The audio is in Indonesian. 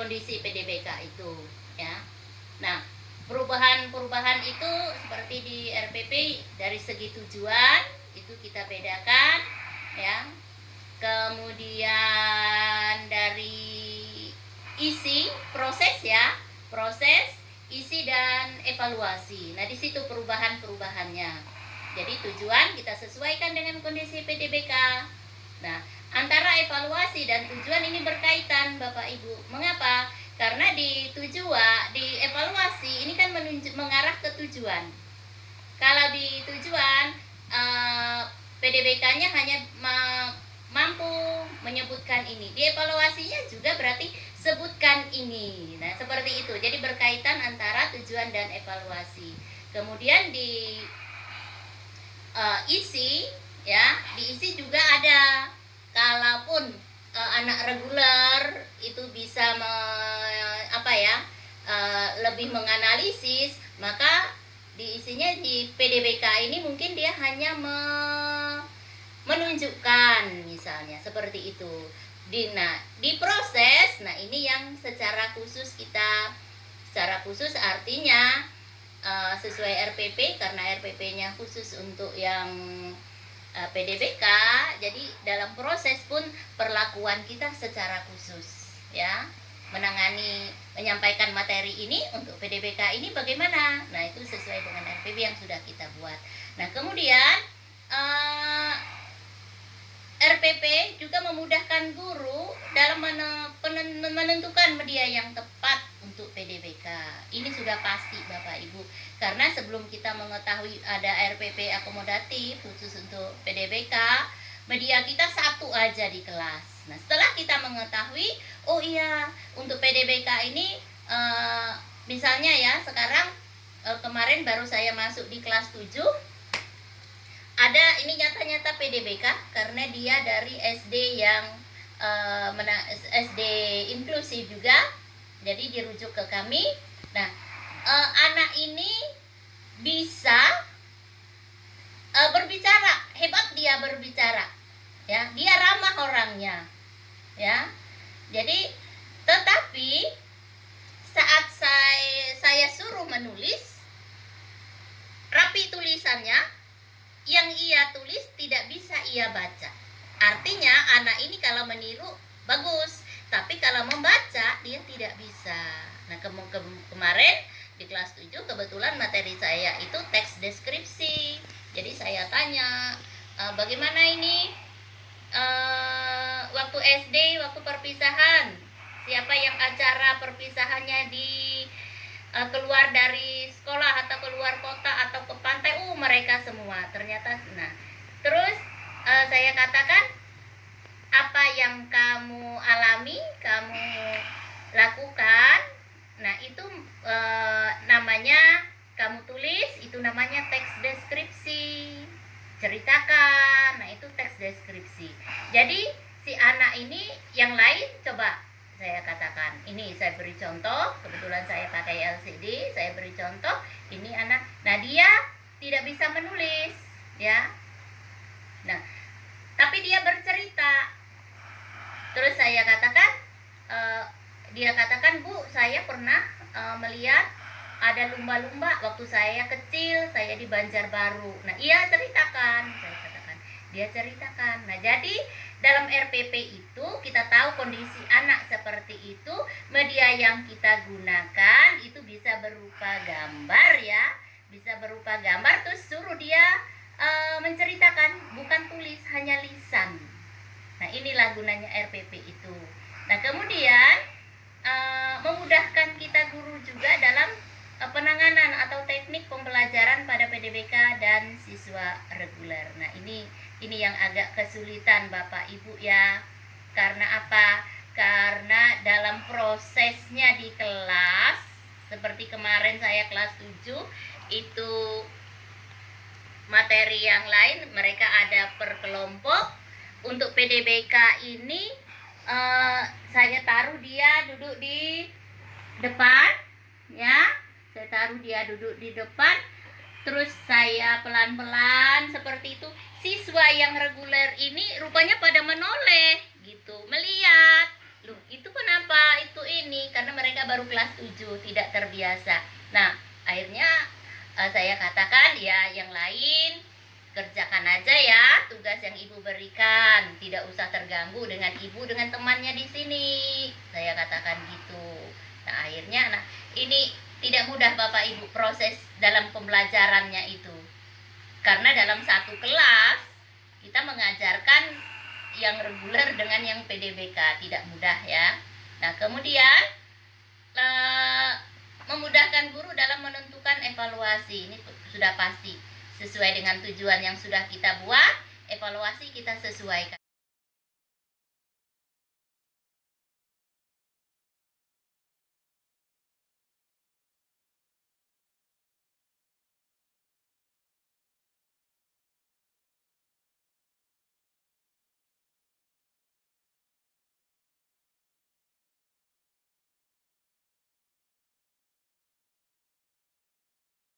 kondisi PDBK itu ya. Nah, perubahan itu seperti di RPP dari segi tujuan itu kita bedakan ya. Kemudian dari isi proses ya, proses, isi dan evaluasi. Nah, di situ perubahannya. Jadi tujuan kita sesuaikan dengan kondisi PDBK. Nah, antara evaluasi dan tujuan ini berkaitan Bapak Ibu. Mengapa? Karena di evaluasi ini kan mengarah ke tujuan. Kalau di tujuan PDBK-nya hanya mampu menyebutkan ini. Di evaluasinya juga berarti sebutkan ini. Nah, seperti itu. Jadi berkaitan antara tujuan dan evaluasi. Kemudian di isi ya, di isi juga ada. Kalaupun anak reguler itu bisa lebih menganalisis, maka di isinya di PDBK ini mungkin dia hanya menunjukkan misalnya seperti itu. Di proses, nah ini yang secara khusus artinya sesuai RPP, karena RPP-nya khusus untuk yang PDBK, jadi dalam proses pun perlakuan kita secara khusus ya, menyampaikan materi ini untuk PDBK ini bagaimana. Nah, itu sesuai dengan RPP yang sudah kita buat. Nah, kemudian RPP juga memudahkan guru dalam menentukan media yang tepat untuk PDBK. Ini sudah pasti Bapak Ibu. Karena sebelum kita mengetahui ada RPP akomodatif khusus untuk PDBK, media kita satu aja di kelas. Nah, setelah kita mengetahui, oh iya, untuk PDBK ini misalnya ya, sekarang kemarin baru saya masuk di kelas 7. Ada ini nyata-nyata PDBK karena dia dari SD yang SD inklusif juga, jadi dirujuk ke kami. Nah, anak ini bisa berbicara, hebat dia berbicara ya, dia ramah orangnya ya. Jadi tetapi saat saya suruh menulis, rapi tulisannya, yang ia tulis tidak bisa ia baca. Artinya anak ini kalau meniru bagus, tapi kalau membaca dia tidak bisa. Nah, kemarin di kelas 7 kebetulan materi saya itu teks deskripsi. Jadi saya tanya, bagaimana ini waktu SD, waktu perpisahan, siapa yang acara perpisahannya di keluar dari sekolah atau keluar kota atau ke pantai, mereka semua ternyata. Nah, terus saya katakan, apa yang kamu alami, kamu lakukan, nah itu namanya kamu tulis, itu namanya teks deskripsi. Ceritakan, nah itu teks deskripsi. Jadi si anak ini yang lain coba saya katakan, ini saya beri contoh, kebetulan saya pakai LCD, saya beri contoh, ini anak, nah dia tidak bisa menulis ya, nah tapi dia bercerita. Terus saya katakan, dia katakan, Bu, saya pernah melihat ada lumba-lumba waktu saya kecil, saya di Banjarbaru. Nah, ia ceritakan, saya katakan, dia ceritakan. Nah, jadi dalam RPP itu kita tahu kondisi anak seperti itu, media yang kita gunakan itu bisa berupa gambar ya, bisa berupa gambar, terus suruh dia menceritakan, bukan tulis, hanya lisan. Nah, inilah gunanya RPP itu. Nah, kemudian memudahkan kita guru juga dalam penanganan atau teknik pembelajaran pada PDBK dan siswa reguler. Nah, ini yang agak kesulitan Bapak Ibu ya. Karena apa? Karena dalam prosesnya di kelas, seperti kemarin saya kelas 7, itu materi yang lain mereka ada per kelompok. Untuk PDBK ini saya taruh dia duduk di depan ya. Saya taruh dia duduk di depan, terus saya pelan-pelan seperti itu. Siswa yang reguler ini rupanya pada menoleh gitu, melihat. Loh, itu kenapa kenapa itu ini? Karena mereka baru kelas 7, tidak terbiasa. Nah, akhirnya saya katakan ya yang lain kerjakan aja ya tugas yang ibu berikan, tidak usah terganggu dengan ibu dengan temannya di sini. Saya katakan gitu. Nah, akhirnya ini tidak mudah Bapak Ibu proses dalam pembelajarannya itu. Karena dalam satu kelas kita mengajarkan yang reguler dengan yang PDBK, tidak mudah ya. Nah, kemudian memudahkan guru dalam menentukan evaluasi. Ini sudah pasti sesuai dengan tujuan yang sudah kita buat, evaluasi kita sesuaikan.